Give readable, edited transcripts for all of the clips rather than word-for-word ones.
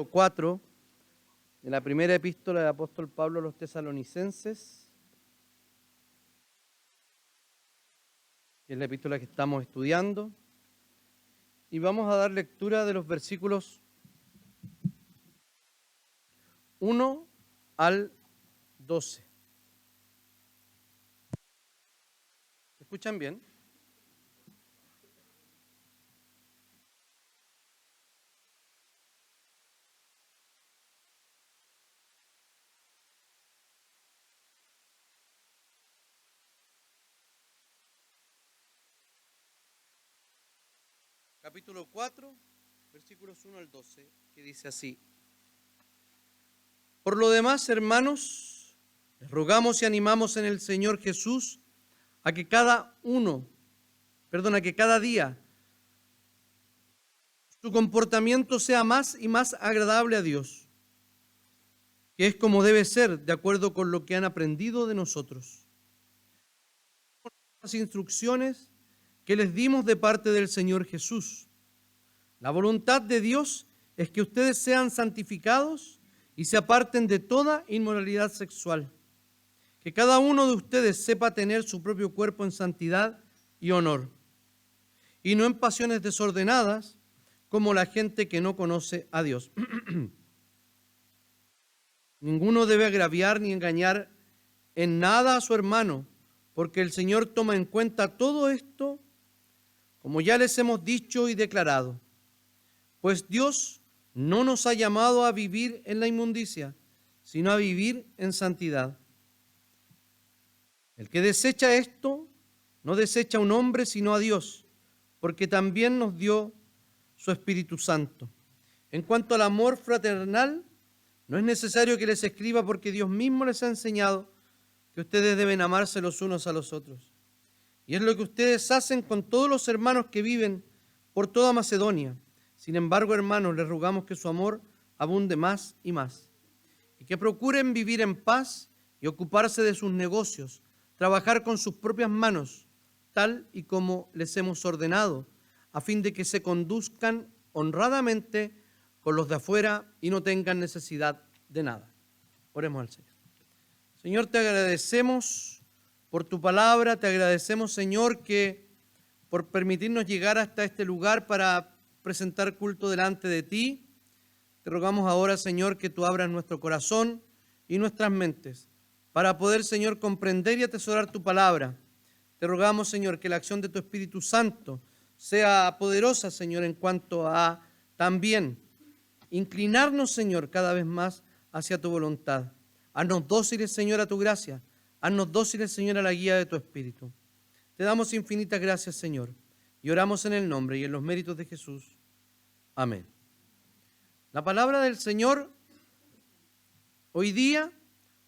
4 de la primera epístola del apóstol Pablo a los tesalonicenses, que es la epístola que estamos estudiando, y vamos a dar lectura de los versículos 1 al 12. ¿Me escuchan bien? Capítulo 4, versículos 1 al 12, que dice así: Por lo demás, hermanos, les rogamos y animamos en el Señor Jesús a que cada día su comportamiento sea más y más agradable a Dios, que es como debe ser, de acuerdo con lo que han aprendido de nosotros. Las instrucciones que les dimos de parte del Señor Jesús. La voluntad de Dios es que ustedes sean santificados y se aparten de toda inmoralidad sexual. Que cada uno de ustedes sepa tener su propio cuerpo en santidad y honor, y no en pasiones desordenadas como la gente que no conoce a Dios. Ninguno debe agraviar ni engañar en nada a su hermano, porque el Señor toma en cuenta todo esto, como ya les hemos dicho y declarado. Pues Dios no nos ha llamado a vivir en la inmundicia, sino a vivir en santidad. El que desecha esto, no desecha a un hombre, sino a Dios, porque también nos dio su Espíritu Santo. En cuanto al amor fraternal, no es necesario que les escriba, porque Dios mismo les ha enseñado que ustedes deben amarse los unos a los otros. Y es lo que ustedes hacen con todos los hermanos que viven por toda Macedonia. Sin embargo, hermanos, les rogamos que su amor abunde más y más, y que procuren vivir en paz y ocuparse de sus negocios, trabajar con sus propias manos, tal y como les hemos ordenado, a fin de que se conduzcan honradamente con los de afuera y no tengan necesidad de nada. Oremos al Señor. Señor, te agradecemos por tu palabra, te agradecemos, Señor, que por permitirnos llegar hasta este lugar para presentar culto delante de ti. Te rogamos ahora, Señor, que tú abras nuestro corazón y nuestras mentes para poder, Señor, comprender y atesorar tu palabra. Te rogamos, Señor, que la acción de tu Espíritu Santo sea poderosa, Señor, en cuanto a también inclinarnos, Señor, cada vez más hacia tu voluntad. Haznos dóciles, Señor, a tu gracia. Haznos dóciles, Señor, a la guía de tu Espíritu. Te damos infinitas gracias, Señor, y oramos en el nombre y en los méritos de Jesús. Amén. La palabra del Señor hoy día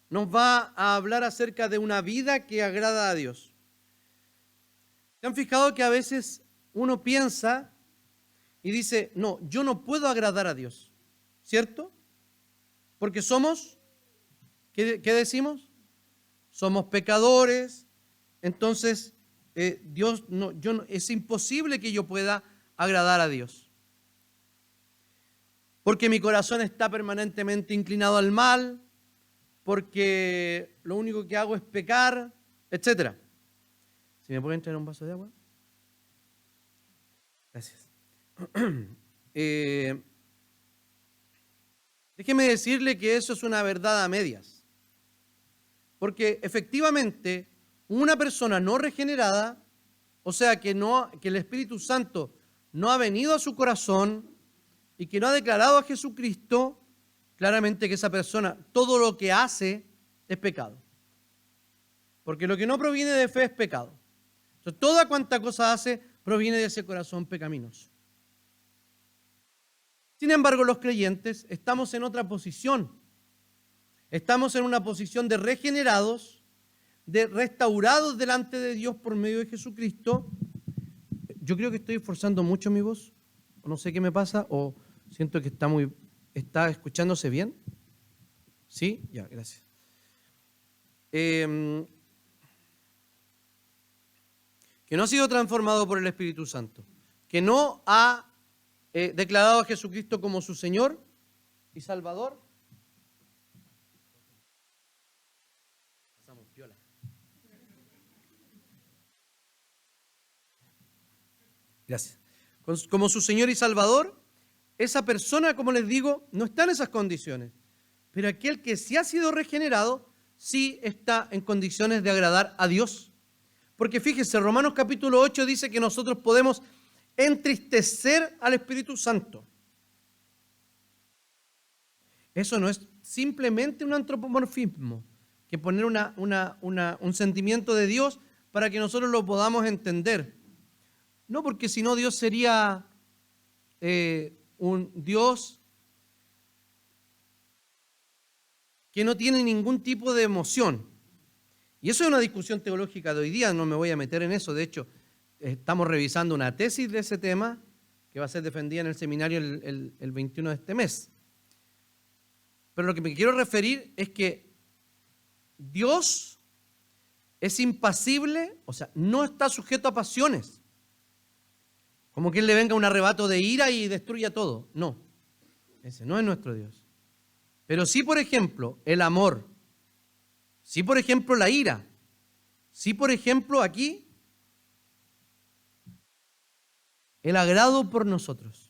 nos va a hablar acerca de una vida que agrada a Dios. ¿Se han fijado que a veces uno piensa y dice, no, yo no puedo agradar a Dios? ¿Cierto? Porque somos, ¿qué decimos? Somos pecadores, entonces es imposible que yo pueda agradar a Dios. Porque mi corazón está permanentemente inclinado al mal, porque lo único que hago es pecar, etc. ¿Si me pueden traer un vaso de agua? Gracias. Déjeme decirle que eso es una verdad a medias. Porque efectivamente una persona no regenerada, o sea que el Espíritu Santo no ha venido a su corazón y que no ha declarado a Jesucristo, claramente que esa persona, todo lo que hace es pecado. Porque lo que no proviene de fe es pecado. Entonces, toda cuanta cosa hace proviene de ese corazón pecaminoso. Sin embargo, los creyentes estamos en otra posición. Estamos en una posición de regenerados, de restaurados delante de Dios por medio de Jesucristo. Yo creo que estoy esforzando mucho mi voz. No sé qué me pasa, o siento que está escuchándose bien. ¿Sí? Ya, gracias. Que no ha sido transformado por el Espíritu Santo, que no ha declarado a Jesucristo como su Señor, y Salvador. Pasamos piola. Gracias. Como su Señor y Salvador, esa persona, como les digo, no está en esas condiciones. Pero aquel que sí ha sido regenerado, sí está en condiciones de agradar a Dios. Porque fíjese, Romanos capítulo 8 dice que nosotros podemos entristecer al Espíritu Santo. Eso no es simplemente un antropomorfismo, que poner un sentimiento de Dios para que nosotros lo podamos entender. No, porque si no Dios sería un Dios que no tiene ningún tipo de emoción. Y eso es una discusión teológica de hoy día, no me voy a meter en eso. De hecho, estamos revisando una tesis de ese tema que va a ser defendida en el seminario el 21 de este mes. Pero lo que me quiero referir es que Dios es impasible, o sea, no está sujeto a pasiones. Como que Él le venga un arrebato de ira y destruya todo. No, ese no es nuestro Dios. Pero sí, por ejemplo, el amor. Sí, por ejemplo, la ira. Sí, por ejemplo, aquí, el agrado por nosotros.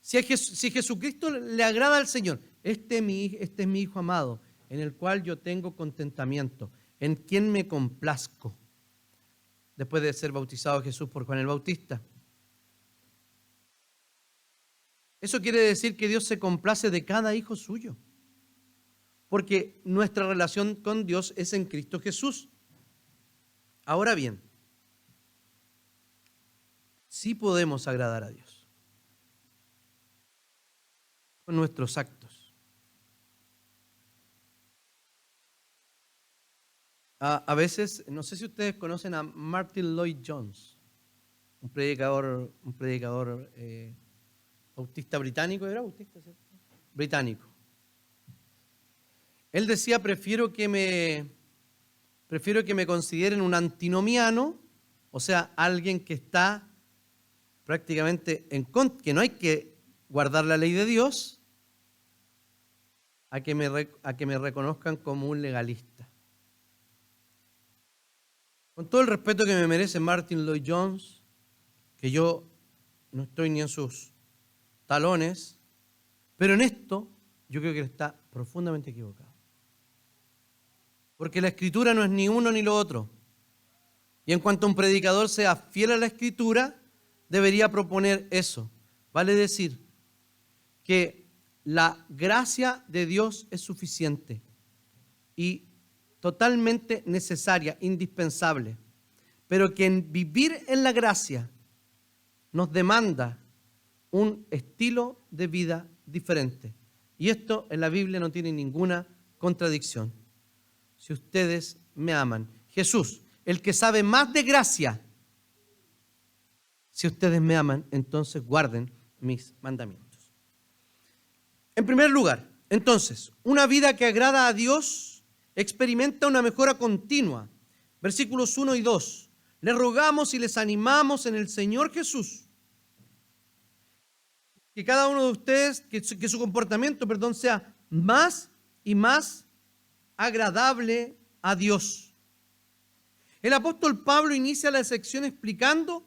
Si Jesucristo le agrada al Señor, este es mi Hijo amado, en el cual yo tengo contentamiento, en quien me complazco. Después de ser bautizado Jesús por Juan el Bautista. Eso quiere decir que Dios se complace de cada hijo suyo. Porque nuestra relación con Dios es en Cristo Jesús. Ahora bien, sí podemos agradar a Dios con nuestros actos. A veces, no sé si ustedes conocen a Martin Lloyd Jones, un predicador bautista británico, ¿era bautista, cierto? Británico. Él decía, prefiero que me consideren un antinomiano, o sea, alguien que está prácticamente que no hay que guardar la ley de Dios, a que me reconozcan como un legalista. Con todo el respeto que me merece Martin Lloyd Jones, que yo no estoy ni en sus talones, pero en esto yo creo que él está profundamente equivocado. Porque la Escritura no es ni uno ni lo otro. Y en cuanto un predicador sea fiel a la Escritura, debería proponer eso. Vale decir que la gracia de Dios es suficiente y totalmente necesaria, indispensable, pero que en vivir en la gracia nos demanda un estilo de vida diferente. Y esto en la Biblia no tiene ninguna contradicción. Si ustedes me aman, Jesús, el que sabe más de gracia, si ustedes me aman, entonces guarden mis mandamientos. En primer lugar, entonces, una vida que agrada a Dios experimenta una mejora continua. Versículos 1 y 2. Les rogamos y les animamos en el Señor Jesús que cada uno de ustedes, que su comportamiento, sea más y más agradable a Dios. El apóstol Pablo inicia la sección explicando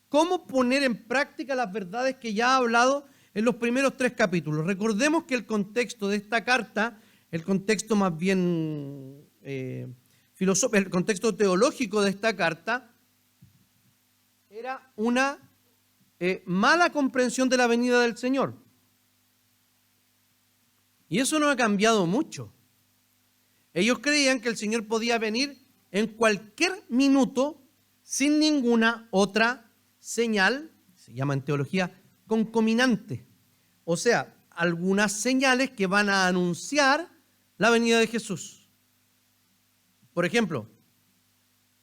cómo poner en práctica las verdades que ya ha hablado en los primeros 3 capítulos. Recordemos que el contexto de esta carta, el contexto más bien filosófico, el contexto teológico de esta carta, era una mala comprensión de la venida del Señor. Y eso no ha cambiado mucho. Ellos creían que el Señor podía venir en cualquier minuto sin ninguna otra señal, se llama en teología concominante. O sea, algunas señales que van a anunciar la venida de Jesús. Por ejemplo,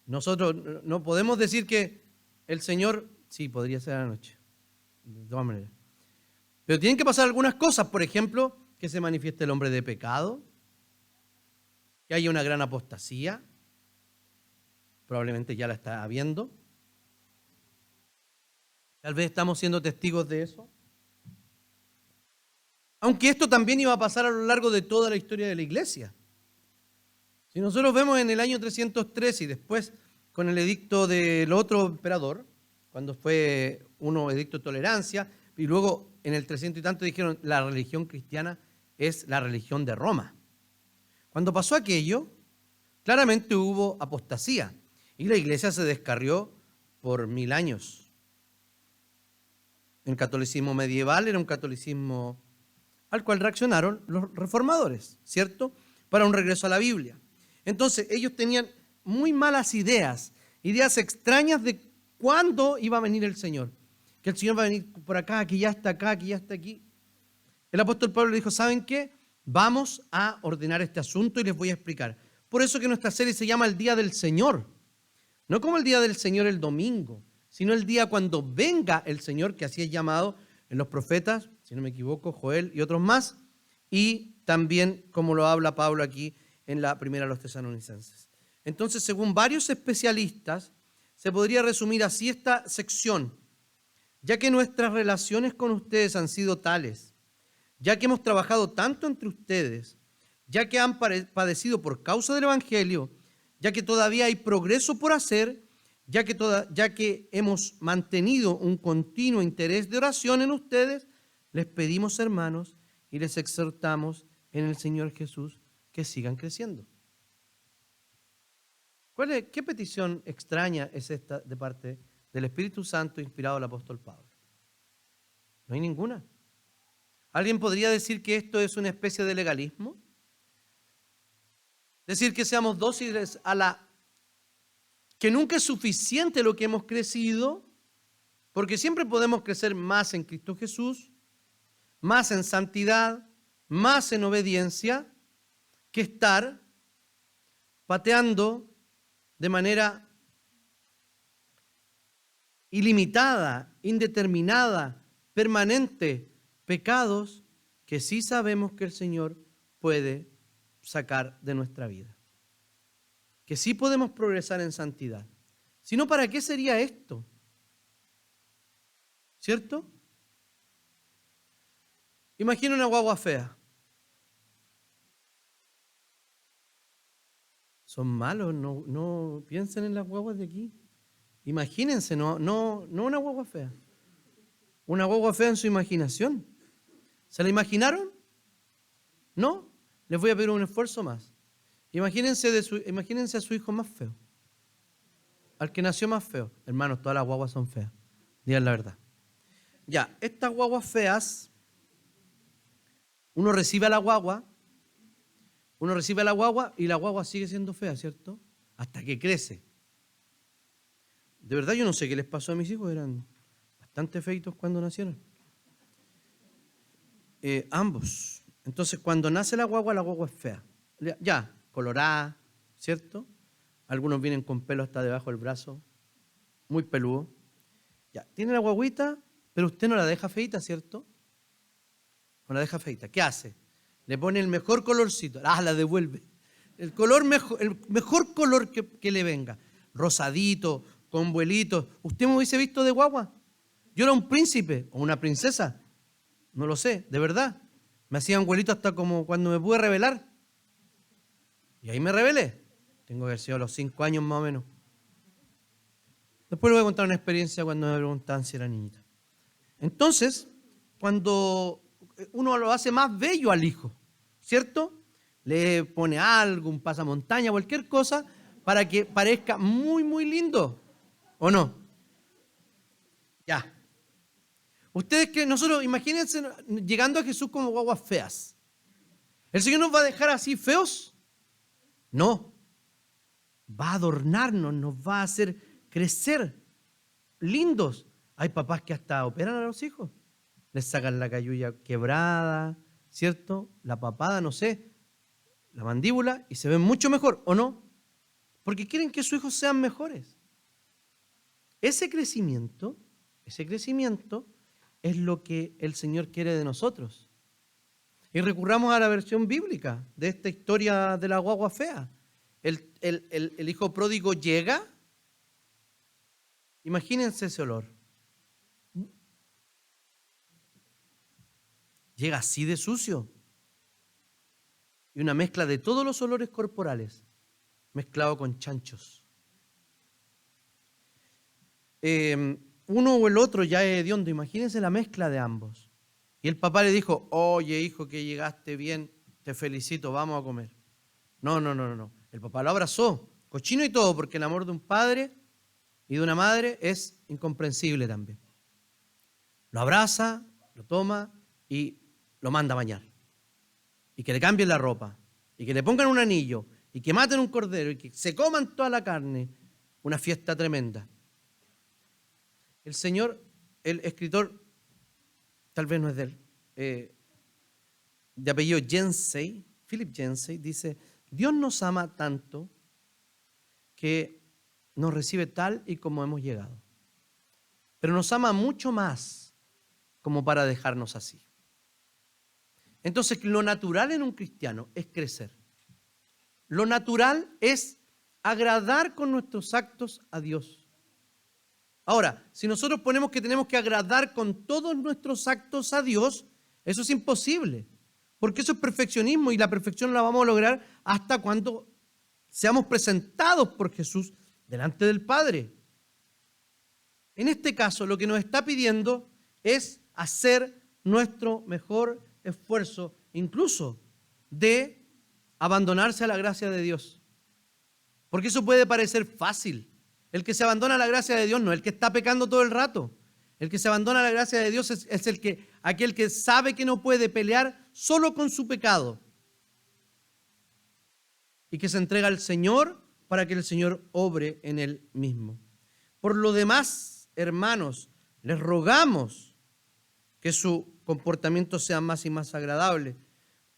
nosotros no podemos decir que el Señor, sí, podría ser a la noche, de todas maneras. Pero tienen que pasar algunas cosas, por ejemplo, que se manifieste el hombre de pecado, que haya una gran apostasía, probablemente ya la está habiendo. Tal vez estamos siendo testigos de eso. Aunque esto también iba a pasar a lo largo de toda la historia de la iglesia. Si nosotros vemos en el año 303 y después con el edicto del otro emperador, cuando fue edicto de tolerancia, y luego en el 300 y tanto dijeron la religión cristiana es la religión de Roma. Cuando pasó aquello, claramente hubo apostasía y la iglesia se descarrió por 1000 años. El catolicismo medieval era un catolicismo al cual reaccionaron los reformadores, ¿cierto? Para un regreso a la Biblia. Entonces, ellos tenían muy malas ideas extrañas de cuándo iba a venir el Señor. Que el Señor va a venir por acá, que ya está acá, que ya está aquí. El apóstol Pablo le dijo, ¿saben qué? Vamos a ordenar este asunto y les voy a explicar. Por eso que nuestra serie se llama El Día del Señor. No como el Día del Señor el domingo, sino el día cuando venga el Señor, que así es llamado en los profetas, si no me equivoco, Joel y otros más, y también como lo habla Pablo aquí en la primera de los Tesalonicenses. Entonces, según varios especialistas, se podría resumir así esta sección. Ya que nuestras relaciones con ustedes han sido tales, ya que hemos trabajado tanto entre ustedes, ya que han padecido por causa del Evangelio, ya que todavía hay progreso por hacer, ya que hemos mantenido un continuo interés de oración en ustedes, les pedimos, hermanos, y les exhortamos en el Señor Jesús que sigan creciendo. ¿Qué petición extraña es esta de parte del Espíritu Santo inspirado al apóstol Pablo? No hay ninguna. ¿Alguien podría decir que esto es una especie de legalismo? Decir que seamos dóciles que nunca es suficiente lo que hemos crecido, porque siempre podemos crecer más en Cristo Jesús, más en santidad, más en obediencia, que estar pateando de manera ilimitada, indeterminada, permanente, pecados que sí sabemos que el Señor puede sacar de nuestra vida. Que sí podemos progresar en santidad. Si no, ¿para qué sería esto? ¿Cierto? Imagina una guagua fea. Son malos, no piensen en las guaguas de aquí. Imagínense, no una guagua fea. Una guagua fea en su imaginación. ¿Se la imaginaron? ¿No? Les voy a pedir un esfuerzo más. Imagínense a su hijo más feo. Al que nació más feo. Hermanos, todas las guaguas son feas. Digan la verdad. Ya, estas guaguas feas, uno recibe a la guagua y la guagua sigue siendo fea, ¿cierto? Hasta que crece. De verdad yo no sé qué les pasó a mis hijos, eran bastante feitos cuando nacieron. Ambos. Entonces cuando nace la guagua es fea. Ya, colorada, ¿cierto? Algunos vienen con pelo hasta debajo del brazo, muy peludo. Ya, tiene la guaguita, pero usted no la deja feita, ¿cierto? No la deja feita. ¿Qué hace? Le pone el mejor colorcito. La devuelve. El mejor color que le venga. Rosadito, con vuelitos. ¿Usted me hubiese visto de guagua? Yo era un príncipe o una princesa. No lo sé, de verdad. Me hacían vuelitos hasta como cuando me pude revelar. Y ahí me rebelé. Tengo que haber sido a los 5 años más o menos. Después le voy a contar una experiencia cuando me preguntaban si era niñita. Entonces, cuando uno lo hace más bello al hijo, ¿cierto? Le pone algo, un pasamontaña, cualquier cosa, para que parezca muy, muy lindo. ¿O no? Ya. Ustedes que nosotros, imagínense llegando a Jesús como guaguas feas. ¿El Señor nos va a dejar así feos? No. Va a adornarnos, nos va a hacer crecer lindos. Hay papás que hasta operan a los hijos. Les sacan la cayuya quebrada, ¿cierto? La papada, no sé, la mandíbula, y se ven mucho mejor, ¿o no? Porque quieren que sus hijos sean mejores. Ese crecimiento es lo que el Señor quiere de nosotros. Y recurramos a la versión bíblica de esta historia de la guagua fea. El hijo pródigo llega. Imagínense ese olor. llega así de sucio. Y una mezcla de todos los olores corporales, mezclado con chanchos. Uno o el otro ya es hediondo, imagínense la mezcla de ambos. Y el papá le dijo, oye hijo, que llegaste bien, te felicito, vamos a comer. No. El papá lo abrazó, cochino y todo, porque el amor de un padre y de una madre es incomprensible también. Lo abraza, lo toma y lo manda a bañar. Y que le cambien la ropa, y que le pongan un anillo, y que maten un cordero, y que se coman toda la carne. Una fiesta tremenda. El Señor, el escritor, tal vez no es de él, de apellido Yancey, Philip Yancey, dice, Dios nos ama tanto que nos recibe tal y como hemos llegado. Pero nos ama mucho más como para dejarnos así. Entonces, lo natural en un cristiano es crecer. Lo natural es agradar con nuestros actos a Dios. Ahora, si nosotros ponemos que tenemos que agradar con todos nuestros actos a Dios, eso es imposible, porque eso es perfeccionismo y la perfección la vamos a lograr hasta cuando seamos presentados por Jesús delante del Padre. En este caso, lo que nos está pidiendo es hacer nuestro mejor esfuerzo, incluso de abandonarse a la gracia de Dios. Porque eso puede parecer fácil. El que se abandona a la gracia de Dios no es el que está pecando todo el rato. El que se abandona a la gracia de Dios es aquel que sabe que no puede pelear solo con su pecado y que se entrega al Señor para que el Señor obre en él mismo. Por lo demás, hermanos, les rogamos que su comportamiento sea más y más agradable.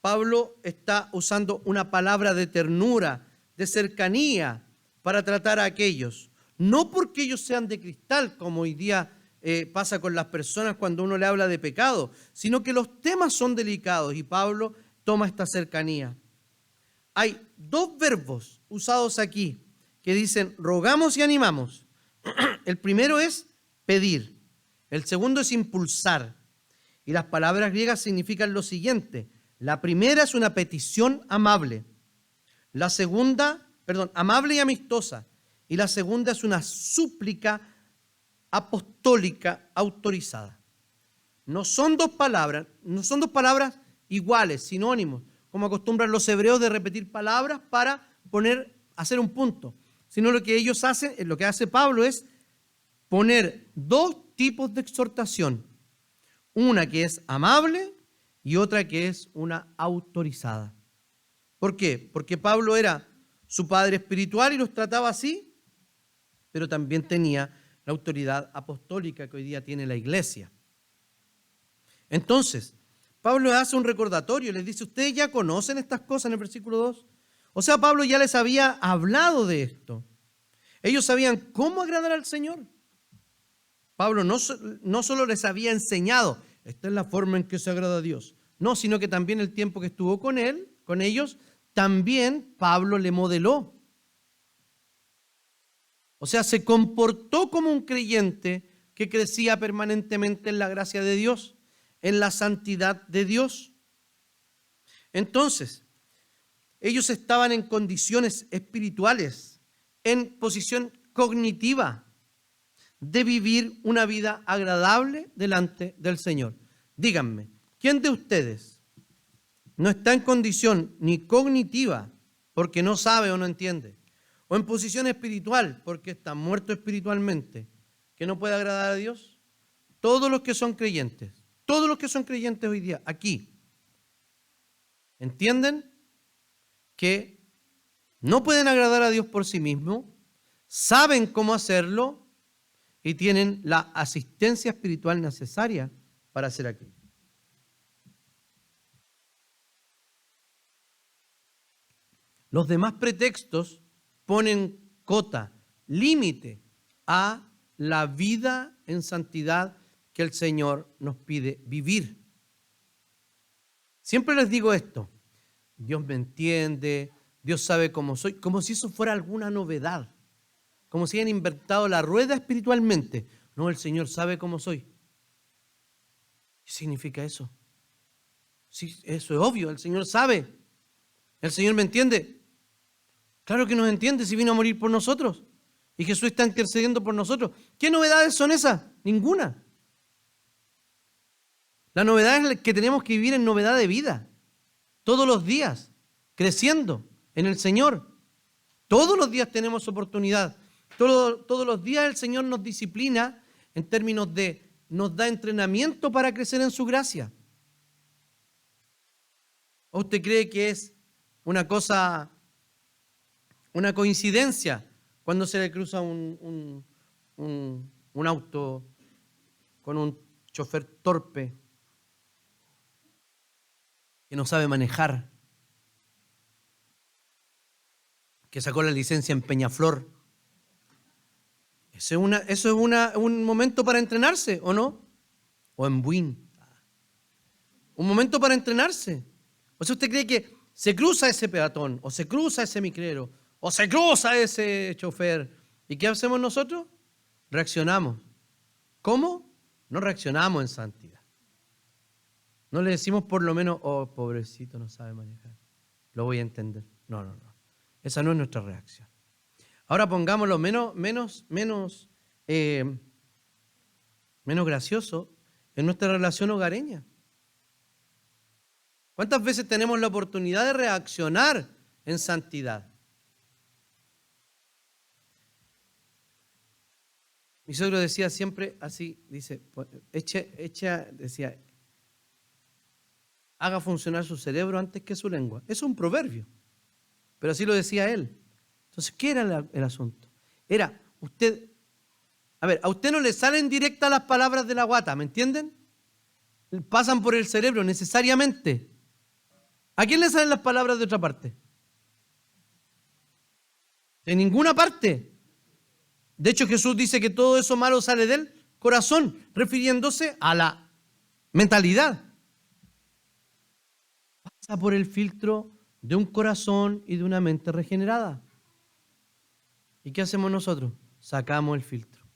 Pablo está usando una palabra de ternura, de cercanía para tratar a aquellos. No porque ellos sean de cristal, como hoy día pasa con las personas cuando uno le habla de pecado, sino que los temas son delicados y Pablo toma esta cercanía. Hay dos verbos usados aquí que dicen rogamos y animamos. El primero es pedir, el segundo es impulsar. Y las palabras griegas significan lo siguiente. La primera es una petición amable. La segunda, amable y amistosa. Y la segunda es una súplica apostólica autorizada. No son dos palabras iguales, sinónimos, como acostumbran los hebreos de repetir palabras para hacer un punto. Sino lo que ellos hacen, lo que hace Pablo es poner dos tipos de exhortación. Una que es amable y otra que es una autorizada. ¿Por qué? Porque Pablo era su padre espiritual y los trataba así, pero también tenía la autoridad apostólica que hoy día tiene la iglesia. Entonces, Pablo hace un recordatorio, les dice, ustedes ya conocen estas cosas en el versículo 2. O sea, Pablo ya les había hablado de esto. Ellos sabían cómo agradar al Señor. Pablo no solo les había enseñado, esta es la forma en que se agrada a Dios. No, sino que también el tiempo que estuvo con ellos, también Pablo le modeló. O sea, se comportó como un creyente que crecía permanentemente en la gracia de Dios, en la santidad de Dios. Entonces, ellos estaban en condiciones espirituales, en posición cognitiva, de vivir una vida agradable delante del Señor. Díganme, ¿quién de ustedes no está en condición ni cognitiva porque no sabe o no entiende, o en posición espiritual porque está muerto espiritualmente, que no puede agradar a Dios? Todos los que son creyentes hoy día, aquí, entienden que no pueden agradar a Dios por sí mismos, saben cómo hacerlo y tienen la asistencia espiritual necesaria para hacer aquello. Los demás pretextos ponen cota, límite a la vida en santidad que el Señor nos pide vivir. Siempre les digo esto, Dios me entiende, Dios sabe cómo soy, como si eso fuera alguna novedad, como si hayan inventado la rueda espiritualmente. No, el Señor sabe cómo soy. ¿Qué significa eso? Sí, eso es obvio, el Señor sabe. El Señor me entiende. Claro que nos entiende si vino a morir por nosotros. Y Jesús está intercediendo por nosotros. ¿Qué novedades son esas? Ninguna. La novedad es que tenemos que vivir en novedad de vida. Todos los días, creciendo en el Señor. Todos los días tenemos oportunidad. Todos los días el Señor nos disciplina en términos de, nos da entrenamiento para crecer en su gracia. ¿O usted cree que es una cosa, una coincidencia cuando se le cruza un auto con un chofer torpe que no sabe manejar, que sacó la licencia en Peñaflor? Eso es un momento para entrenarse, ¿o no? O en Buin. Un momento para entrenarse. O sea, ¿usted cree que se cruza ese peatón, o se cruza ese micrero, o se cruza ese chofer? ¿Y qué hacemos nosotros? Reaccionamos. ¿Cómo? No reaccionamos en santidad. No le decimos por lo menos, oh, pobrecito, no sabe manejar. Lo voy a entender. No. Esa no es nuestra reacción. Ahora pongámoslo menos gracioso en nuestra relación hogareña. ¿Cuántas veces tenemos la oportunidad de reaccionar en santidad? Mi suegro decía siempre así, dice, decía, haga funcionar su cerebro antes que su lengua. Es un proverbio, pero así lo decía él. Entonces, ¿qué era el asunto? Era, a usted no le salen directas las palabras de la guata, ¿me entienden? Pasan por el cerebro necesariamente. ¿A quién le salen las palabras de otra parte? De ninguna parte. De hecho, Jesús dice que todo eso malo sale del corazón, refiriéndose a la mentalidad. Pasa por el filtro de un corazón y de una mente regenerada. ¿Y qué hacemos nosotros? Sacamos el filtro.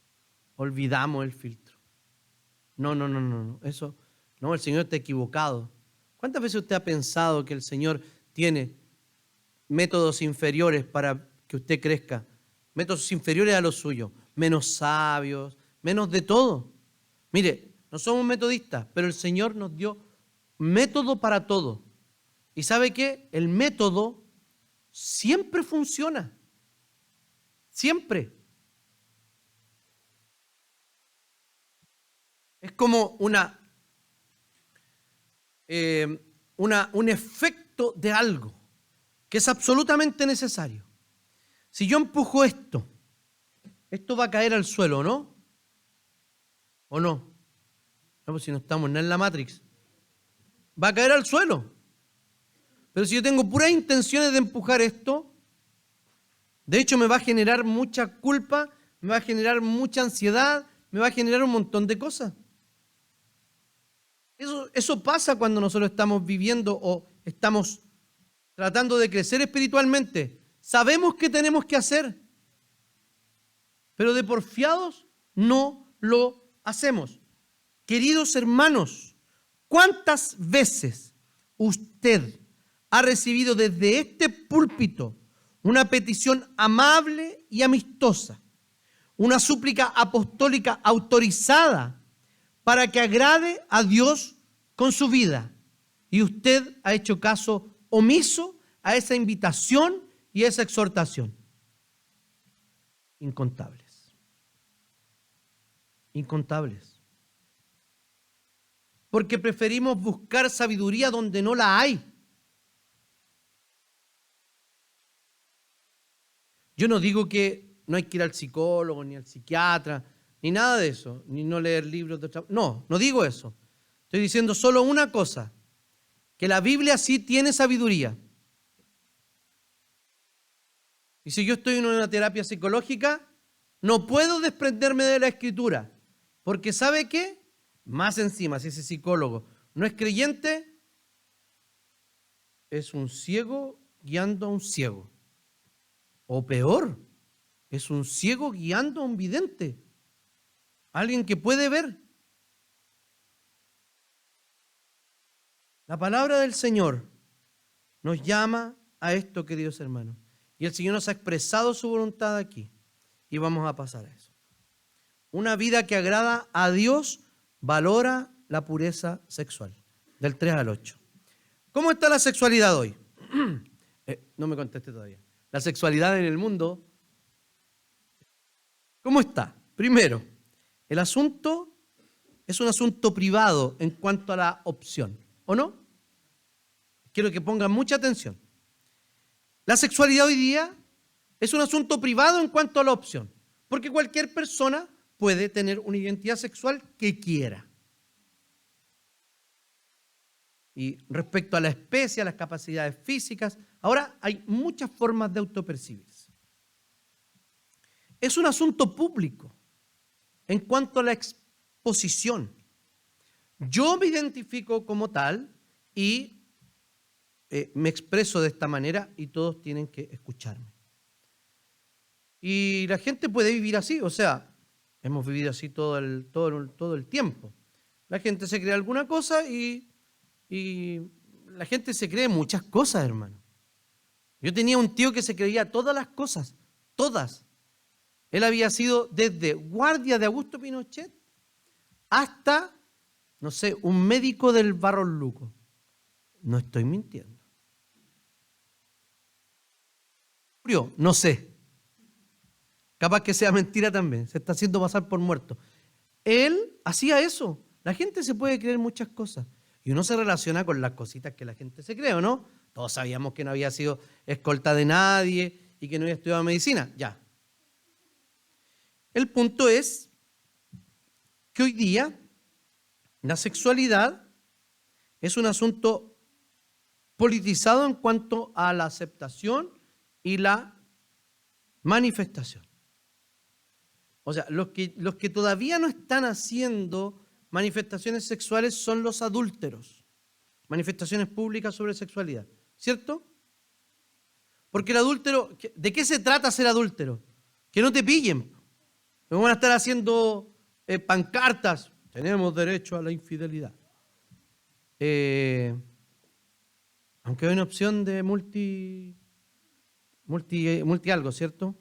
Olvidamos el filtro. No. Eso, no, el Señor está equivocado. ¿Cuántas veces usted ha pensado que el Señor tiene métodos inferiores para que usted crezca? Métodos inferiores a los suyos, menos sabios, menos de todo. Mire, no somos metodistas, pero el Señor nos dio método para todo. ¿Y sabe qué? El método siempre funciona. Siempre. Es como un efecto de algo que es absolutamente necesario. Si yo empujo esto va a caer al suelo, ¿no? ¿O no? No, pues si no estamos en la Matrix. Va a caer al suelo. Pero si yo tengo puras intenciones de empujar esto, de hecho me va a generar mucha culpa, me va a generar mucha ansiedad, me va a generar un montón de cosas. Eso pasa cuando nosotros estamos viviendo o estamos tratando de crecer espiritualmente. Sabemos qué tenemos que hacer, pero de porfiados no lo hacemos. Queridos hermanos, ¿cuántas veces usted ha recibido desde este púlpito una petición amable y amistosa, una súplica apostólica autorizada para que agrade a Dios con su vida? Y usted ha hecho caso omiso a esa invitación y esa exhortación. Incontables. Incontables. Porque preferimos buscar sabiduría donde no la hay. Yo no digo que no hay que ir al psicólogo, ni al psiquiatra, ni nada de eso, ni no leer libros de otra. No digo eso. Estoy diciendo solo una cosa, que la Biblia sí tiene sabiduría. Y si yo estoy en una terapia psicológica, no puedo desprenderme de la Escritura, porque ¿sabe qué? Más encima, si ese psicólogo no es creyente, es un ciego guiando a un ciego. O peor, es un ciego guiando a un vidente. Alguien que puede ver. La palabra del Señor nos llama a esto, queridos hermanos. Y el Señor nos ha expresado su voluntad aquí. Y vamos a pasar a eso. Una vida que agrada a Dios valora la pureza sexual. Del 3 al 8. ¿Cómo está la sexualidad hoy? No me conteste todavía. La sexualidad en el mundo, ¿cómo está? Primero, el asunto es un asunto privado en cuanto a la opción, ¿o no? Quiero que pongan mucha atención. La sexualidad hoy día es un asunto privado en cuanto a la opción, porque cualquier persona puede tener una identidad sexual que quiera. Y respecto a la especie, a las capacidades físicas, ahora hay muchas formas de autopercibirse. Es un asunto público en cuanto a la exposición. Yo me identifico como tal y me expreso de esta manera y todos tienen que escucharme. Y la gente puede vivir así, o sea, hemos vivido así todo el tiempo. La gente se cree alguna cosa y la gente se cree muchas cosas, hermano. Yo tenía un tío que se creía todas las cosas, todas. Él había sido desde guardia de Augusto Pinochet hasta, no sé, un médico del Barros Luco. No estoy mintiendo. Murió, no sé. Capaz que sea mentira también, se está haciendo pasar por muerto. Él hacía eso. La gente se puede creer muchas cosas. Y uno se relaciona con las cositas que la gente se cree, ¿o no? Todos sabíamos que no había sido escolta de nadie y que no había estudiado medicina. Ya. El punto es que hoy día la sexualidad es un asunto politizado en cuanto a la aceptación y la manifestación. O sea, los que todavía no están haciendo manifestaciones sexuales son los adúlteros. Manifestaciones públicas sobre sexualidad. ¿Cierto? Porque el adúltero, ¿de qué se trata ser adúltero? Que no te pillen. No van a estar haciendo pancartas. Tenemos derecho a la infidelidad. Aunque hay una opción de multi algo, ¿cierto?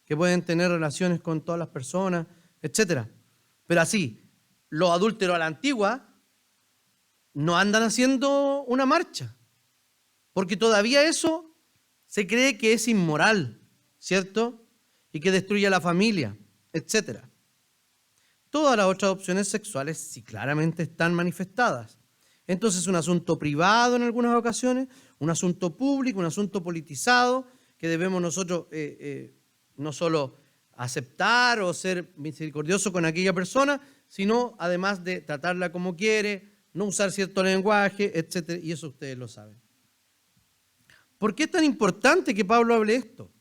Que pueden tener relaciones con todas las personas, etcétera. Pero así, los adúlteros a la antigua no andan haciendo una marcha, porque todavía eso se cree que es inmoral, ¿cierto? Y que destruye a la familia, etcétera. Todas las otras opciones sexuales sí claramente están manifestadas. Entonces es un asunto privado en algunas ocasiones, un asunto público, un asunto politizado que debemos nosotros no solo aceptar o ser misericordiosos con aquella persona, sino además de tratarla como quiere, no usar cierto lenguaje, etcétera, y eso ustedes lo saben. ¿Por qué es tan importante que Pablo hable esto?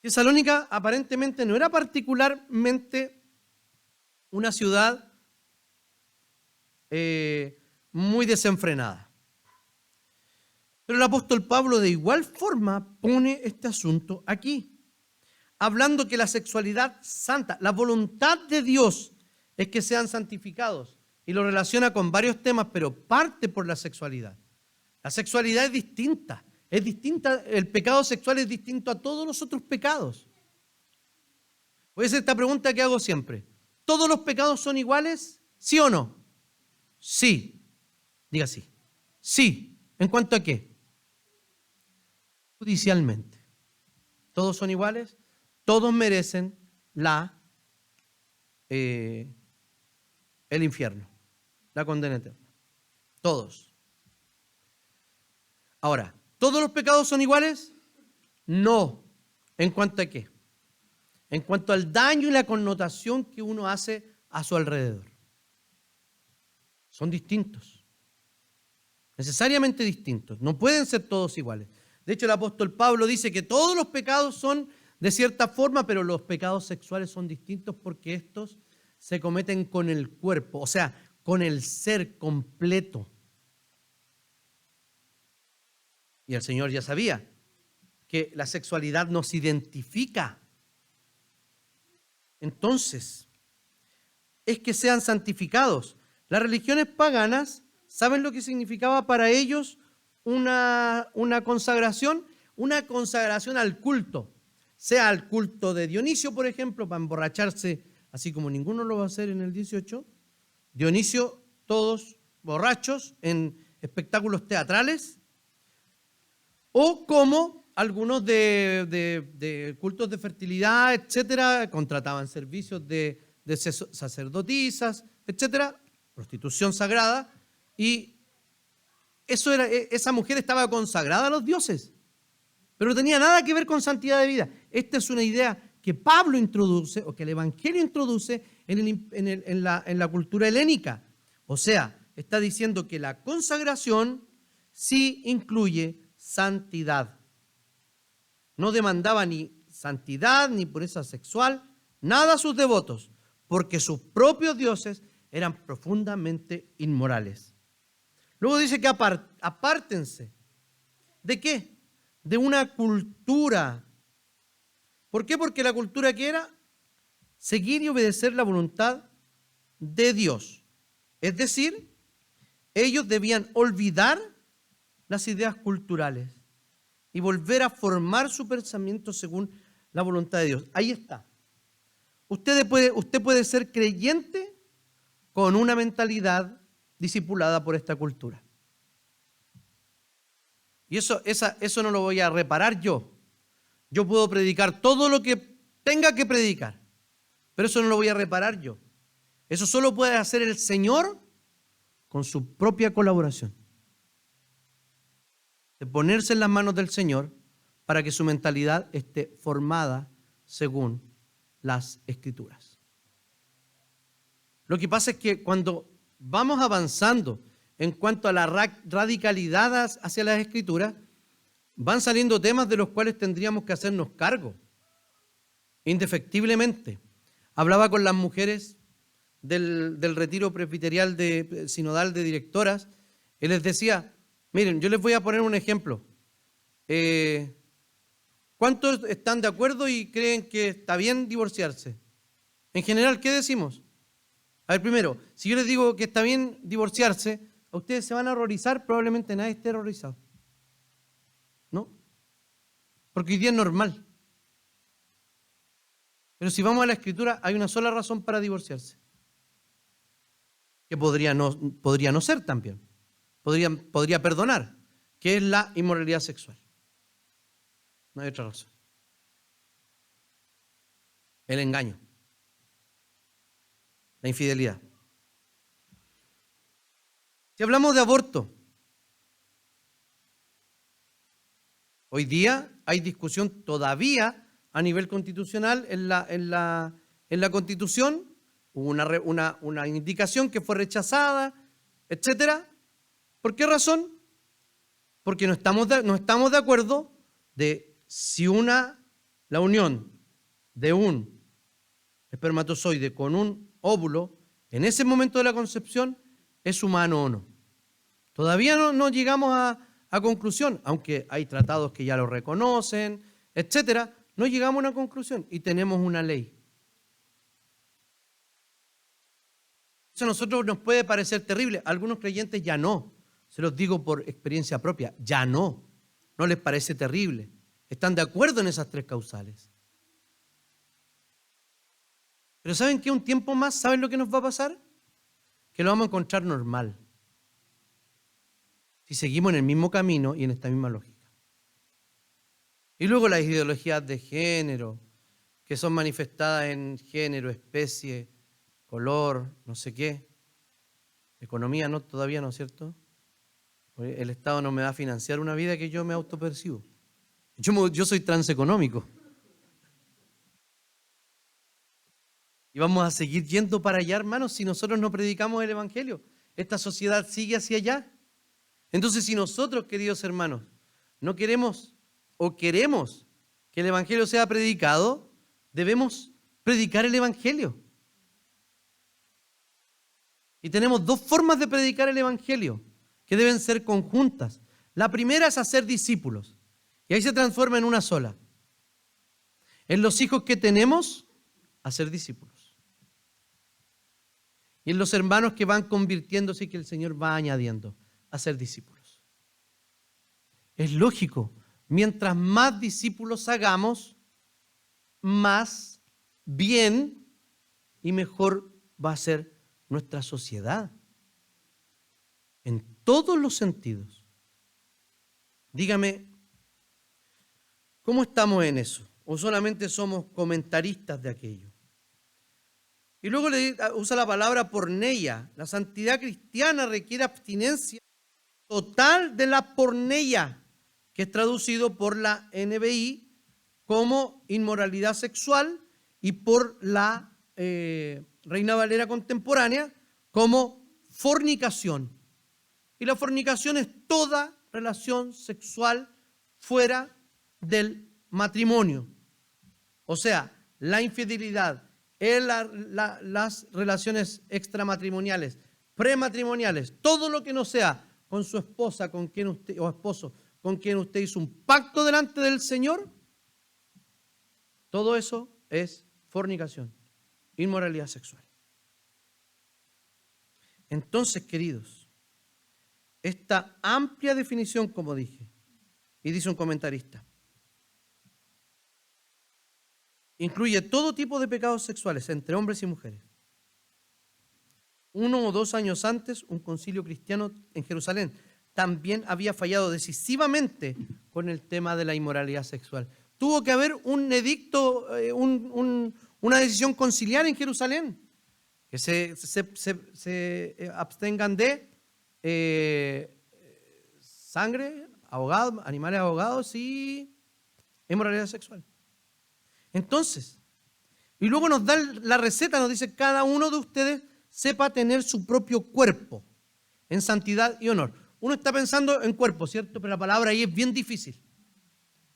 Tesalónica aparentemente no era particularmente una ciudad muy desenfrenada. Pero el apóstol Pablo de igual forma pone este asunto aquí, hablando que la sexualidad santa, la voluntad de Dios es que sean santificados, y lo relaciona con varios temas, pero parte por la sexualidad. La sexualidad es distinta, el pecado sexual es distinto a todos los otros pecados. Voy a hacer esta pregunta que hago siempre. ¿Todos los pecados son iguales? ¿Sí o no? Sí. Diga sí. Sí. ¿En cuanto a qué? Judicialmente. ¿Todos son iguales? Todos merecen el infierno, la condena eterna. Todos. Ahora, ¿todos los pecados son iguales? No. ¿En cuanto a qué? En cuanto al daño y la connotación que uno hace a su alrededor. Son distintos. Necesariamente distintos. No pueden ser todos iguales. De hecho, el apóstol Pablo dice que todos los pecados son de cierta forma, pero los pecados sexuales son distintos porque estos se cometen con el cuerpo, o sea, con el ser completo. Y el Señor ya sabía que la sexualidad nos identifica. Entonces, es que sean santificados. Las religiones paganas, ¿saben lo que significaba para ellos una consagración? Una consagración al culto, sea al culto de Dionisio, por ejemplo, para emborracharse, así como ninguno lo va a hacer en el 18. Dionisio, todos borrachos en espectáculos teatrales, o como algunos de cultos de fertilidad, etcétera, contrataban servicios de sacerdotisas, etcétera, prostitución sagrada, y esa mujer estaba consagrada a los dioses, pero no tenía nada que ver con santidad de vida. Esta es una idea que Pablo introduce, o que el Evangelio introduce en la cultura helénica. O sea, está diciendo que la consagración sí incluye santidad. No demandaba ni santidad ni pureza sexual, nada a sus devotos, porque sus propios dioses eran profundamente inmorales. Luego dice que apártense. ¿De qué? De una cultura. ¿Por qué? Porque la cultura que era seguir y obedecer la voluntad de Dios. Es decir, ellos debían olvidar las ideas culturales y volver a formar su pensamiento según la voluntad de Dios. Ahí está. Usted puede ser creyente con una mentalidad discipulada por esta cultura. Y eso no lo voy a reparar yo. Yo puedo predicar todo lo que tenga que predicar, pero eso no lo voy a reparar yo. Eso solo puede hacer el Señor con su propia colaboración. De ponerse en las manos del Señor para que su mentalidad esté formada según las Escrituras. Lo que pasa es que cuando vamos avanzando en cuanto a la radicalidad hacia las Escrituras, van saliendo temas de los cuales tendríamos que hacernos cargo, indefectiblemente. Hablaba con las mujeres del retiro presbiterial sinodal de directoras y les decía, miren, yo les voy a poner un ejemplo. ¿Cuántos están de acuerdo y creen que está bien divorciarse? En general, ¿qué decimos? A ver, primero, si yo les digo que está bien divorciarse, a ustedes se van a horrorizar, probablemente nadie esté horrorizado. ¿No? Porque hoy día es normal. Pero si vamos a la Escritura, hay una sola razón para divorciarse. Que podría no ser también. Podría perdonar, que es la inmoralidad sexual. No hay otra razón. El engaño. La infidelidad. Si hablamos de aborto, hoy día hay discusión todavía a nivel constitucional en la Constitución. Hubo una indicación que fue rechazada, etcétera. ¿Por qué razón? Porque no estamos de acuerdo de si la unión de un espermatozoide con un óvulo en ese momento de la concepción es humano o no. Todavía no llegamos a conclusión, aunque hay tratados que ya lo reconocen, etcétera. No llegamos a una conclusión y tenemos una ley. Eso a nosotros nos puede parecer terrible. A algunos creyentes ya no. Se los digo por experiencia propia. Ya no. No les parece terrible. Están de acuerdo en esas tres causales. Pero ¿saben qué? Un tiempo más, ¿saben lo que nos va a pasar? Que lo vamos a encontrar normal. Si seguimos en el mismo camino y en esta misma lógica. Y luego las ideologías de género, que son manifestadas en género, especie, color, no sé qué. Economía no, todavía no, ¿cierto? El Estado no me va a financiar una vida que yo me autopercibo. Yo soy transeconómico. Y vamos a seguir yendo para allá, hermanos, si nosotros no predicamos el Evangelio. Esta sociedad sigue hacia allá. Entonces, si nosotros, queridos hermanos, no queremos o queremos que el Evangelio sea predicado, debemos predicar el Evangelio. Y tenemos dos formas de predicar el Evangelio que deben ser conjuntas. La primera es hacer discípulos. Y ahí se transforma en una sola. En los hijos que tenemos, hacer discípulos. y en los hermanos que van convirtiéndose y que el Señor va añadiendo a ser discípulos. Es lógico, mientras más discípulos hagamos, más bien y mejor va a ser nuestra sociedad. En todos los sentidos. Dígame, ¿cómo estamos en eso? ¿O solamente somos comentaristas de aquello? Y luego usa la palabra porneia. La santidad cristiana requiere abstinencia total de la porneia, que es traducido por la NBI como inmoralidad sexual y por la Reina Valera contemporánea como fornicación. Y la fornicación es toda relación sexual fuera del matrimonio. O sea, la infidelidad, las relaciones extramatrimoniales, prematrimoniales, todo lo que no sea con su esposa, con quien usted, o esposo, con quien usted hizo un pacto delante del Señor, todo eso es fornicación, inmoralidad sexual. Entonces, queridos, esta amplia definición, como dije, y dice un comentarista, incluye todo tipo de pecados sexuales entre hombres y mujeres. 1 o 2 años antes, un concilio cristiano en Jerusalén también había fallado decisivamente con el tema de la inmoralidad sexual. Tuvo que haber un edicto, una decisión conciliar en Jerusalén, que se abstengan de sangre, animales ahogados y inmoralidad sexual. Entonces, y luego nos da la receta, nos dice, cada uno de ustedes sepa tener su propio cuerpo en santidad y honor. Uno está pensando en cuerpo, ¿cierto? Pero la palabra ahí es bien difícil.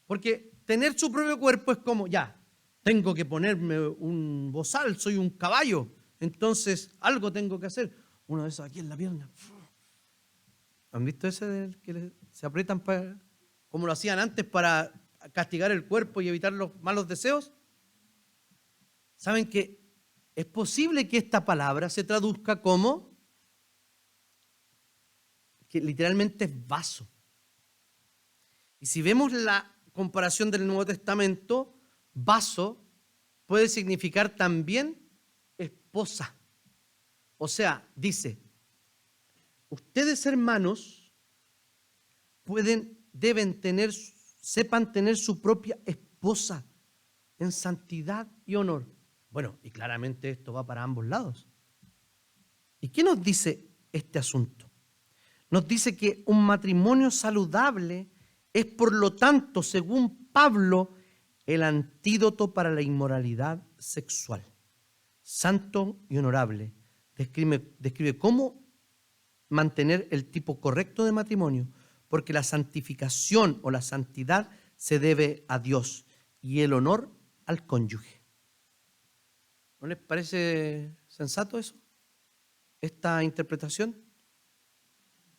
Porque tener su propio cuerpo es como, ya, tengo que ponerme un bozal, soy un caballo, entonces algo tengo que hacer. Uno de esos aquí en la pierna. ¿Han visto ese del que se aprietan como lo hacían antes para castigar el cuerpo y evitar los malos deseos? ¿Saben que es posible que esta palabra se traduzca como que literalmente es vaso? Y si vemos la comparación del Nuevo Testamento, vaso puede significar también esposa. O sea, dice, ustedes hermanos sepan tener su propia esposa en santidad y honor. Bueno, y claramente esto va para ambos lados. ¿Y qué nos dice este asunto? Nos dice que un matrimonio saludable es, por lo tanto, según Pablo, el antídoto para la inmoralidad sexual. Santo y honorable. Describe cómo mantener el tipo correcto de matrimonio, porque la santificación o la santidad se debe a Dios y el honor al cónyuge. ¿No les parece sensato eso? Esta interpretación.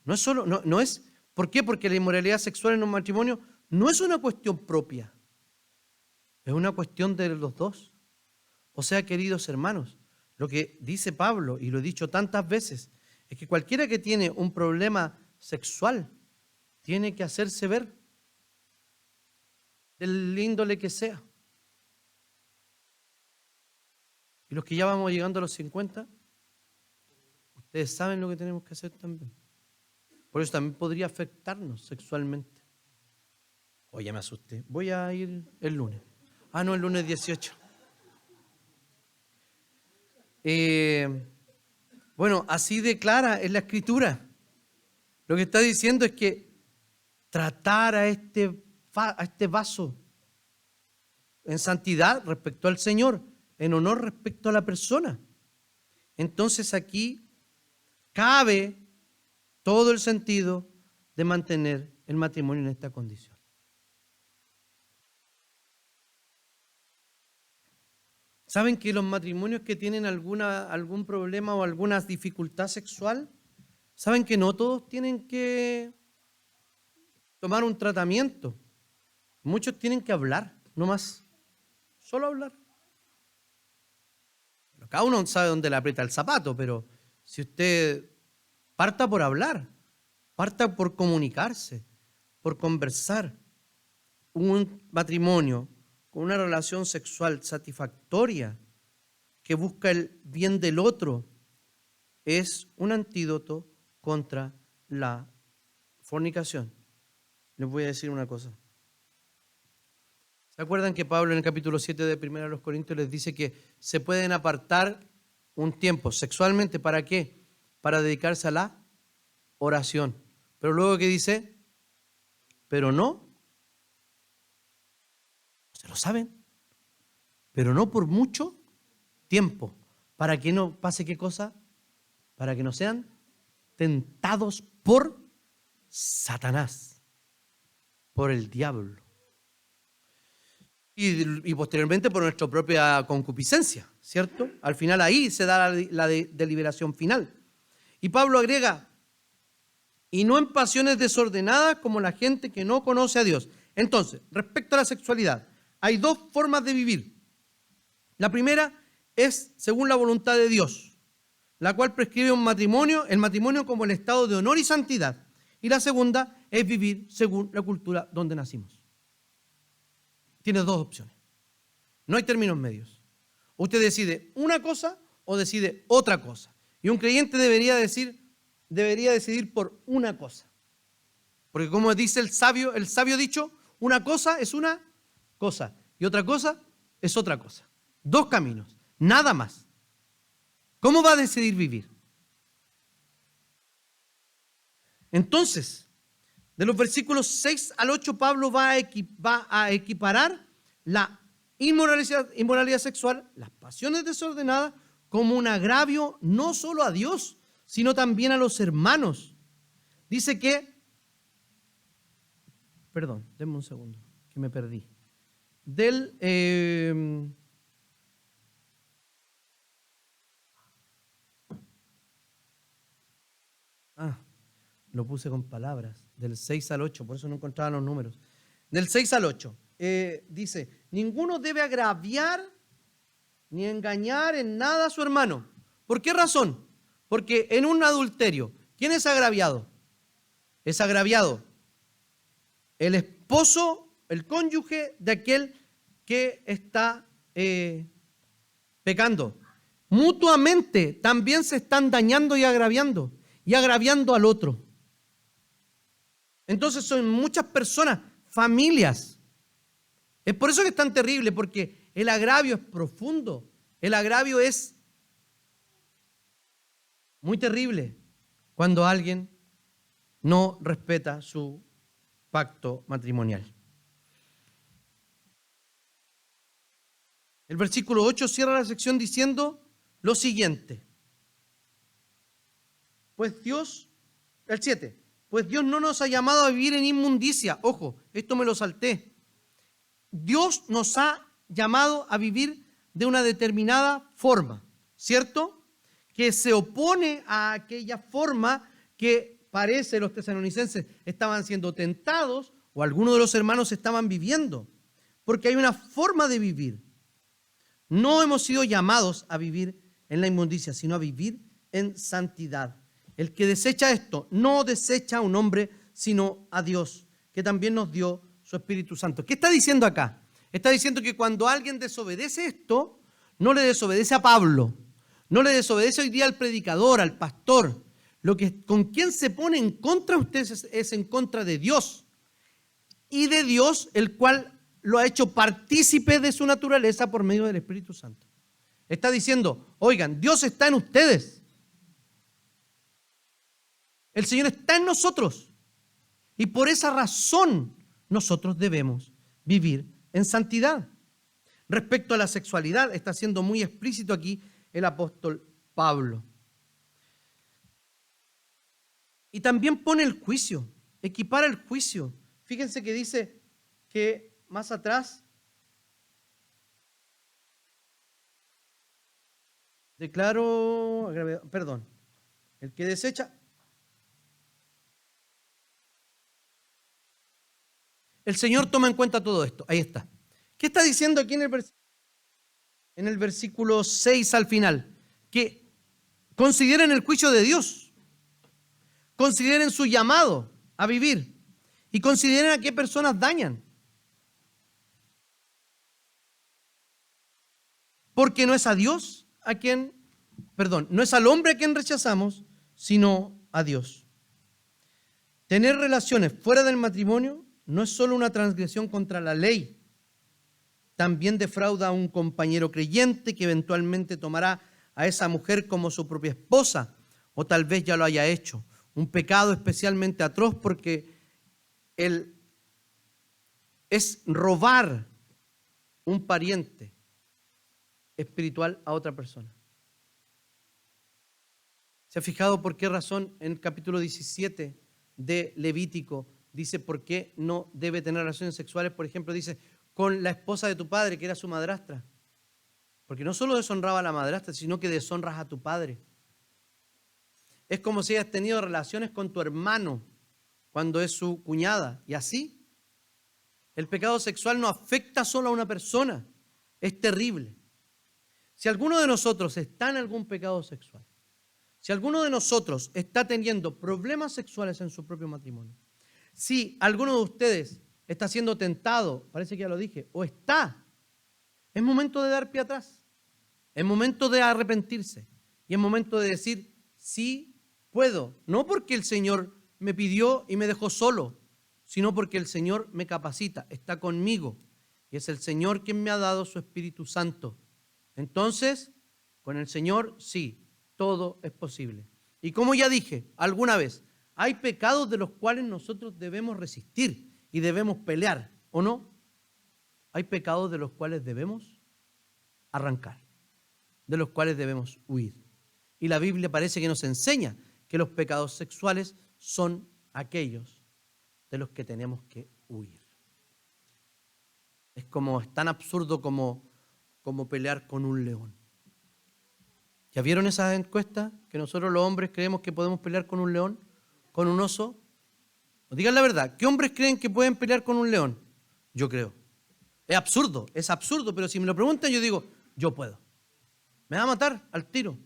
No es solo, no es, ¿por qué? Porque la inmoralidad sexual en un matrimonio no es una cuestión propia, es una cuestión de los dos. O sea, queridos hermanos, lo que dice Pablo, y lo he dicho tantas veces, es que cualquiera que tiene un problema sexual tiene que hacerse ver, del índole que sea. Y los que ya vamos llegando a los 50, ustedes saben lo que tenemos que hacer también. Por eso también podría afectarnos sexualmente. Oye, me asusté. Voy a ir el lunes. Ah, no, el lunes 18. Bueno, así declara en la Escritura. Lo que está diciendo es que tratar a este vaso en santidad respecto al Señor, en honor respecto a la persona. Entonces aquí cabe todo el sentido de mantener el matrimonio en esta condición. ¿Saben que los matrimonios que tienen algún problema o alguna dificultad sexual, saben que no todos tienen que tomar un tratamiento? Muchos tienen que hablar, no más, solo hablar. Cada uno sabe dónde le aprieta el zapato, pero Si usted parta por hablar, parta por comunicarse, por conversar. Un matrimonio con una relación sexual satisfactoria que busca el bien del otro es un antídoto contra la fornicación. Les voy a decir una cosa. ¿Se acuerdan que Pablo en el capítulo 7 de 1 Corintios les dice que se pueden apartar un tiempo sexualmente? ¿Para qué? Para dedicarse a la oración. Pero luego, ¿qué dice? Pero no. ¿Se lo saben? Pero no por mucho tiempo. ¿Para que no pase qué cosa? Para que no sean tentados por Satanás, por el diablo. Y posteriormente por nuestra propia concupiscencia, ¿cierto? Al final ahí se da la deliberación final. Y Pablo agrega, y no en pasiones desordenadas como la gente que no conoce a Dios. Entonces, respecto a la sexualidad, hay dos formas de vivir. La primera es según la voluntad de Dios, la cual prescribe un matrimonio, el matrimonio como el estado de honor y santidad. Y la segunda es vivir según la cultura donde nacimos. Tienes dos opciones. No hay términos medios. Usted decide una cosa o decide otra cosa. Y un creyente debería decidir por una cosa. Porque como dice el sabio dicho, una cosa es una cosa y otra cosa es otra cosa. Dos caminos, nada más. ¿Cómo va a decidir vivir? Entonces, de los versículos 6 al 8, Pablo va a equiparar la inmoralidad sexual, las pasiones desordenadas, como un agravio no solo a Dios, sino también a los hermanos. Dice que, perdón, denme un segundo, que me perdí. Lo puse con palabras, del 6 al 8, por eso no encontraba los números. Del 6 al 8, dice, ninguno debe agraviar ni engañar en nada a su hermano. ¿Por qué razón? Porque en un adulterio, ¿quién es agraviado? Es agraviado el esposo, el cónyuge de aquel que está pecando. Mutuamente también se están dañando y agraviando al otro. Entonces son muchas personas, familias. Es por eso que es tan terrible, porque el agravio es profundo. El agravio es muy terrible cuando alguien no respeta su pacto matrimonial. El versículo 8 cierra la sección diciendo lo siguiente. El 7, pues Dios no nos ha llamado a vivir en inmundicia. Ojo, esto me lo salté. Dios nos ha llamado a vivir de una determinada forma, ¿cierto? Que se opone a aquella forma que parece los tesalonicenses estaban siendo tentados o algunos de los hermanos estaban viviendo. Porque hay una forma de vivir. No hemos sido llamados a vivir en la inmundicia, sino a vivir en santidad. El que desecha esto no desecha a un hombre, sino a Dios, que también nos dio su Espíritu Santo. ¿Qué está diciendo acá? Está diciendo que cuando alguien desobedece esto, no le desobedece a Pablo, no le desobedece hoy día al predicador, al pastor. Con quien se pone en contra usted es en contra de Dios. Y de Dios, el cual lo ha hecho partícipe de su naturaleza por medio del Espíritu Santo. Está diciendo, oigan, Dios está en ustedes. El Señor está en nosotros. Y por esa razón nosotros debemos vivir en santidad. Respecto a la sexualidad, está siendo muy explícito aquí el apóstol Pablo. Y también pone el juicio, equipara el juicio. Fíjense que dice que más atrás declaro, perdón, el que desecha. El Señor toma en cuenta todo esto. Ahí está. ¿Qué está diciendo aquí en el versículo 6 al final? Que Consideren el juicio de Dios. Consideren su llamado a vivir. Y consideren a qué personas dañan. Porque no es a Dios no es al hombre a quien rechazamos, sino a Dios. Tener relaciones fuera del matrimonio no es solo una transgresión contra la ley. También defrauda a un compañero creyente que eventualmente tomará a esa mujer como su propia esposa, o tal vez ya lo haya hecho. Un pecado especialmente atroz porque es robar un pariente espiritual a otra persona. ¿Se ha fijado por qué razón en el capítulo 17 de Levítico dice por qué no debe tener relaciones sexuales? Por ejemplo, dice, con la esposa de tu padre, que era su madrastra. Porque no solo deshonraba a la madrastra, sino que deshonras a tu padre. Es como si hayas tenido relaciones con tu hermano cuando es su cuñada. Y así, el pecado sexual no afecta solo a una persona. Es terrible. Si alguno de nosotros está en algún pecado sexual, si alguno de nosotros está teniendo problemas sexuales en su propio matrimonio, si alguno de ustedes está siendo tentado, parece que ya lo dije, o está, es momento de dar pie atrás, es momento de arrepentirse y es momento de decir, sí puedo, no porque el Señor me pidió y me dejó solo, sino porque el Señor me capacita, está conmigo y es el Señor quien me ha dado su Espíritu Santo. Entonces, con el Señor, sí, todo es posible. Y como ya dije alguna vez, hay pecados de los cuales nosotros debemos resistir y debemos pelear, ¿o no? Hay pecados de los cuales debemos arrancar, de los cuales debemos huir. Y la Biblia parece que nos enseña que los pecados sexuales son aquellos de los que tenemos que huir. Es tan absurdo como pelear con un león. ¿Ya vieron esas encuestas? Que nosotros los hombres creemos que podemos pelear con un león, con un oso. O digan la verdad, ¿qué hombres creen que pueden pelear con un león? Yo creo. Es absurdo, pero si me lo preguntan yo digo, yo puedo. Me va a matar al tiro.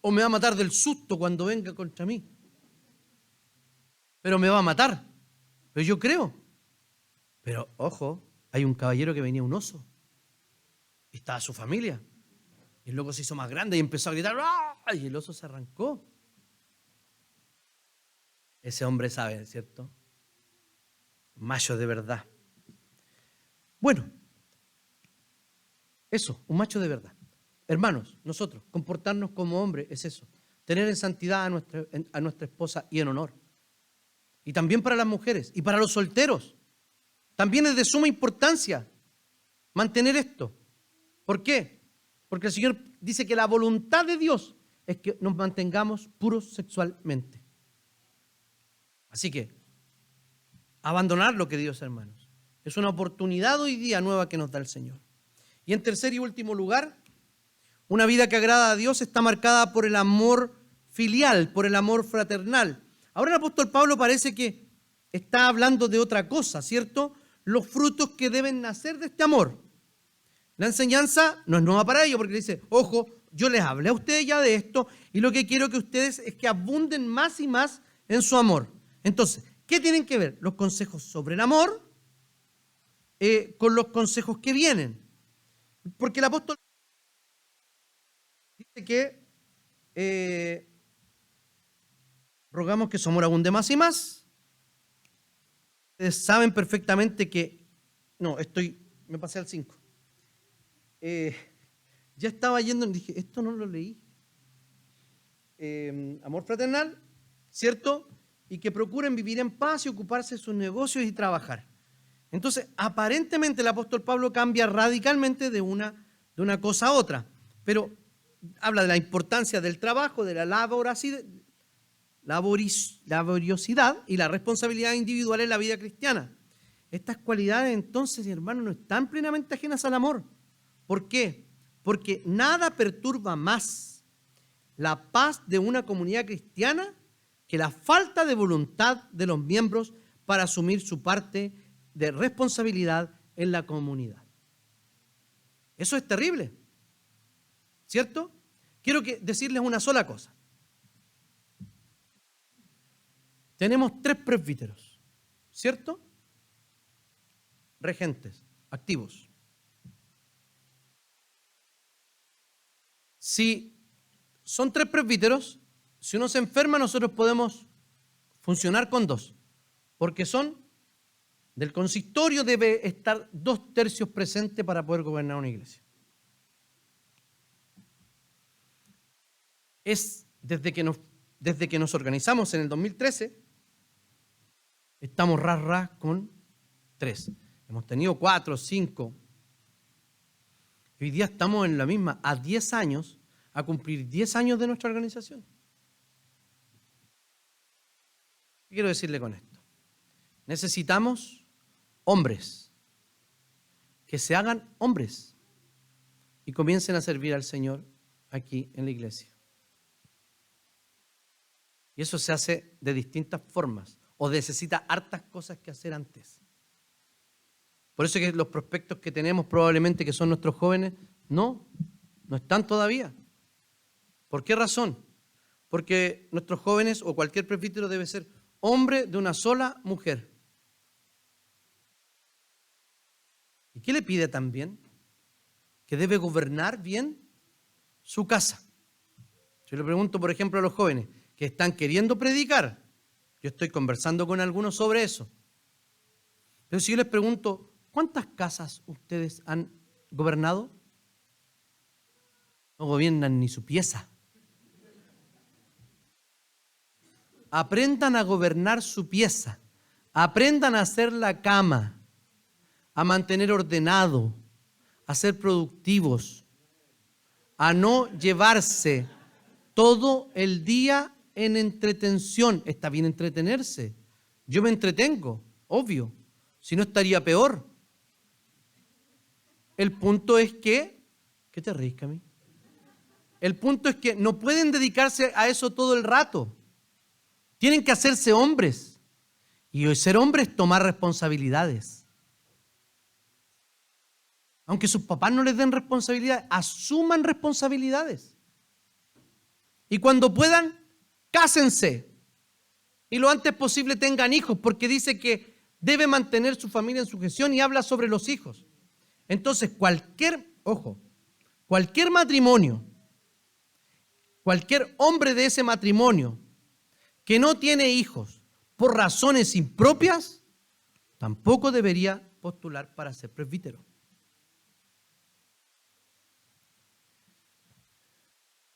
O me va a matar del susto cuando venga contra mí. Pero me va a matar. Pero yo creo. Pero ojo, hay un caballero que venía un oso. Y estaba su familia. Y el loco se hizo más grande y empezó a gritar. ¡Ah! Y el oso se arrancó. Ese hombre sabe, ¿cierto? Macho de verdad. Bueno, eso, un macho de verdad. Hermanos, nosotros, comportarnos como hombres es eso. Tener en santidad a nuestra esposa y en honor. Y también para las mujeres y para los solteros. También es de suma importancia mantener esto. ¿Por qué? Porque el Señor dice que la voluntad de Dios es que nos mantengamos puros sexualmente. Así que, abandonarlo, queridos hermanos, es una oportunidad hoy día nueva que nos da el Señor. Y en tercer y último lugar, una vida que agrada a Dios está marcada por el amor filial, por el amor fraternal. Ahora el apóstol Pablo parece que está hablando de otra cosa, ¿cierto? Los frutos que deben nacer de este amor. La enseñanza no es nueva para ellos porque dice, ojo, yo les hablé a ustedes ya de esto y lo que quiero que ustedes es que abunden más y más en su amor. Entonces, ¿qué tienen que ver los consejos sobre el amor con los consejos que vienen? Porque el apóstol dice que rogamos que su amor abunde más y más. Ustedes saben perfectamente que, me pasé al 5. Ya estaba yendo y dije, esto no lo leí. Amor fraternal, ¿cierto? Y que procuren vivir en paz y ocuparse de sus negocios y trabajar. Entonces, aparentemente el apóstol Pablo cambia radicalmente de una cosa a otra, pero habla de la importancia del trabajo, de la laboriosidad y la responsabilidad individual en la vida cristiana. Estas cualidades entonces, hermanos, no están plenamente ajenas al amor. ¿Por qué? Porque nada perturba más la paz de una comunidad cristiana que la falta de voluntad de los miembros para asumir su parte de responsabilidad en la comunidad. Eso es terrible, ¿cierto? quiero decirles una sola cosa. Tenemos 3 presbíteros, ¿cierto? Regentes, activos. Si son 3 presbíteros, si uno se enferma, nosotros podemos funcionar con 2, porque del consistorio debe estar 2/3 presentes para poder gobernar una iglesia. Es desde que nos organizamos en el 2013, estamos ras con 3. Hemos tenido 4, 5. Hoy día estamos en la misma, a 10 años, a cumplir 10 años de nuestra organización. ¿Qué quiero decirle con esto? Necesitamos hombres que se hagan hombres y comiencen a servir al Señor aquí en la iglesia. Y eso se hace de distintas formas o necesita hartas cosas que hacer antes. Por eso es que los prospectos que tenemos probablemente que son nuestros jóvenes, no están todavía. ¿Por qué razón? Porque nuestros jóvenes o cualquier presbítero debe ser hombre de una sola mujer. ¿Y qué le pide también? Que debe gobernar bien su casa. Yo le pregunto, por ejemplo, a los jóvenes que están queriendo predicar, yo estoy conversando con algunos sobre eso. Pero si yo les pregunto, ¿cuántas casas ustedes han gobernado? No gobiernan ni su pieza. Aprendan a gobernar su pieza. Aprendan a hacer la cama, a mantener ordenado, a ser productivos, a no llevarse todo el día en entretención. Está bien entretenerse. Yo me entretengo, obvio. Si no estaría peor. El punto es que, ¿qué te ríes, Cami? El punto es que no pueden dedicarse a eso todo el rato. Tienen que hacerse hombres. Y hoy ser hombre es tomar responsabilidades. Aunque sus papás no les den responsabilidades, asuman responsabilidades. Y cuando puedan, cásense. Y lo antes posible tengan hijos, porque dice que debe mantener su familia en sujeción y habla sobre los hijos. Entonces, cualquier matrimonio, cualquier hombre de ese matrimonio que no tiene hijos por razones impropias, tampoco debería postular para ser presbítero.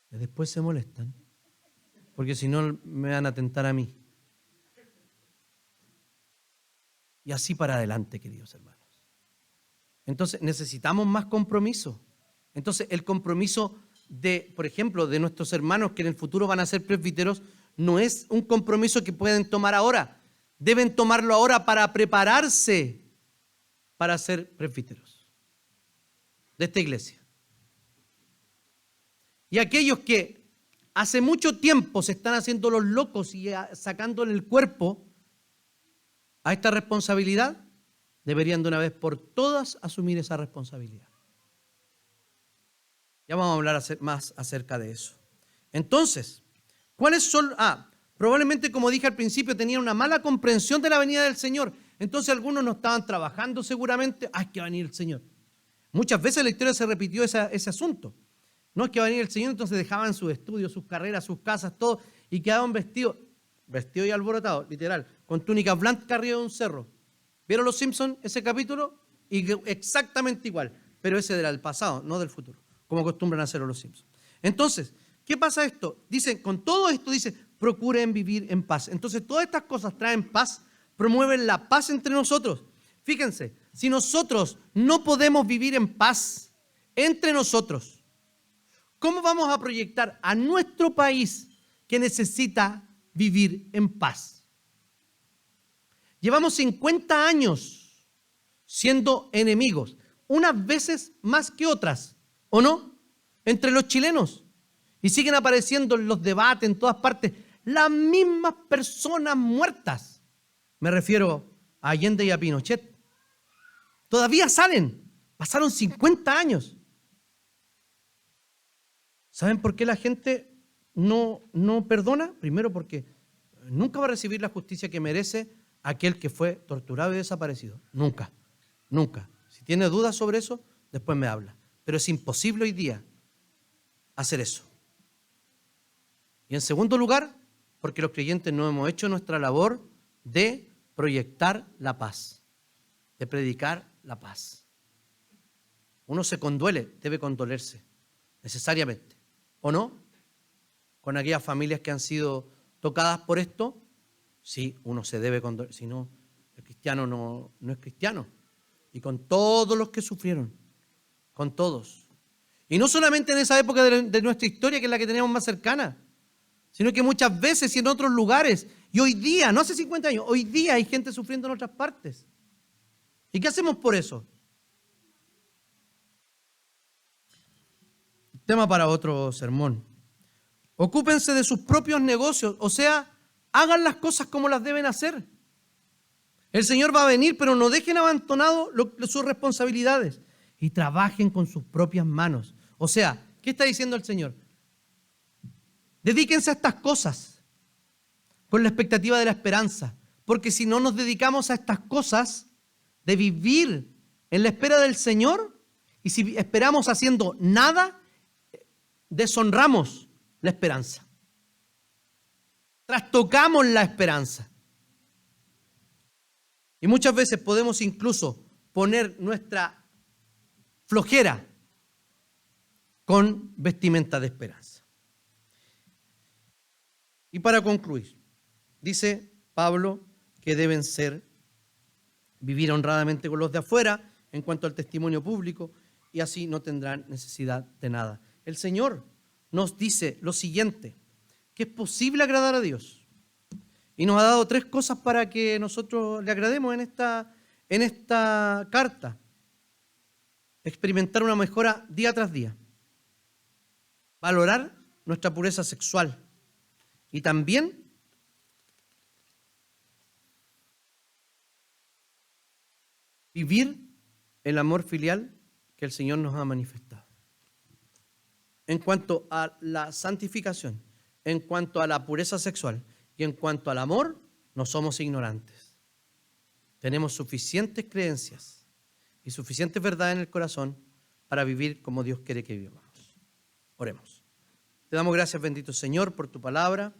Después se molestan, porque si no me van a tentar a mí. Y así para adelante, queridos hermanos. Entonces necesitamos más compromiso. Entonces el compromiso por ejemplo, de nuestros hermanos que en el futuro van a ser presbíteros, no es un compromiso que pueden tomar ahora. Deben tomarlo ahora para prepararse para ser presbíteros de esta iglesia. Y aquellos que hace mucho tiempo se están haciendo los locos y sacándole el cuerpo a esta responsabilidad, deberían de una vez por todas asumir esa responsabilidad. Ya vamos a hablar más acerca de eso. Entonces, ¿cuáles son? Probablemente, como dije al principio, tenían una mala comprensión de la venida del Señor. Entonces algunos no estaban trabajando seguramente. Es que va a venir el Señor. Muchas veces en la historia se repitió ese asunto. No, es que va a venir el Señor, entonces dejaban sus estudios, sus carreras, sus casas, todo, y quedaban vestidos y alborotados, literal, con túnicas blancas arriba de un cerro. ¿Vieron los Simpsons ese capítulo? Y exactamente igual, pero ese era del pasado, no del futuro, como acostumbran a hacerlo los Simpsons. Entonces, ¿qué pasa esto? Dicen, con todo esto dice, procuren vivir en paz. Entonces, todas estas cosas traen paz, promueven la paz entre nosotros. Fíjense, si nosotros no podemos vivir en paz entre nosotros, ¿cómo vamos a proyectar a nuestro país que necesita vivir en paz? Llevamos 50 años siendo enemigos, unas veces más que otras, ¿o no? Entre los chilenos. Y siguen apareciendo en los debates en todas partes las mismas personas muertas. Me refiero a Allende y a Pinochet. Todavía salen. Pasaron 50 años. ¿Saben por qué la gente no perdona? Primero porque nunca va a recibir la justicia que merece aquel que fue torturado y desaparecido. Nunca, nunca. Si tiene dudas sobre eso, después me habla. Pero es imposible hoy día hacer eso. Y en segundo lugar, porque los creyentes no hemos hecho nuestra labor de proyectar la paz, de predicar la paz. Uno se conduele, debe condolerse, necesariamente, ¿o no? Con aquellas familias que han sido tocadas por esto, sí, uno se debe condoler, si no, el cristiano no es cristiano. Y con todos los que sufrieron, con todos. Y no solamente en esa época de nuestra historia, que es la que teníamos más cercana, sino que muchas veces y en otros lugares, y hoy día, no hace 50 años, hoy día hay gente sufriendo en otras partes. ¿Y qué hacemos por eso? Tema para otro sermón. Ocúpense de sus propios negocios, o sea, hagan las cosas como las deben hacer. El Señor va a venir, pero no dejen abandonado sus responsabilidades y trabajen con sus propias manos. O sea, ¿qué está diciendo el Señor? Dedíquense a estas cosas con la expectativa de la esperanza, porque si no nos dedicamos a estas cosas de vivir en la espera del Señor, y si esperamos haciendo nada, deshonramos la esperanza. Trastocamos la esperanza. Y muchas veces podemos incluso poner nuestra flojera con vestimenta de esperanza. Y para concluir, dice Pablo que deben vivir honradamente con los de afuera en cuanto al testimonio público, y así no tendrán necesidad de nada. El Señor nos dice lo siguiente, que es posible agradar a Dios. Y nos ha dado 3 cosas para que nosotros le agrademos en esta carta. Experimentar una mejora día tras día. Valorar nuestra pureza sexual. Y también vivir el amor filial que el Señor nos ha manifestado. En cuanto a la santificación, en cuanto a la pureza sexual y en cuanto al amor, no somos ignorantes. Tenemos suficientes creencias y suficientes verdades en el corazón para vivir como Dios quiere que vivamos. Oremos. Te damos gracias, bendito Señor, por tu palabra.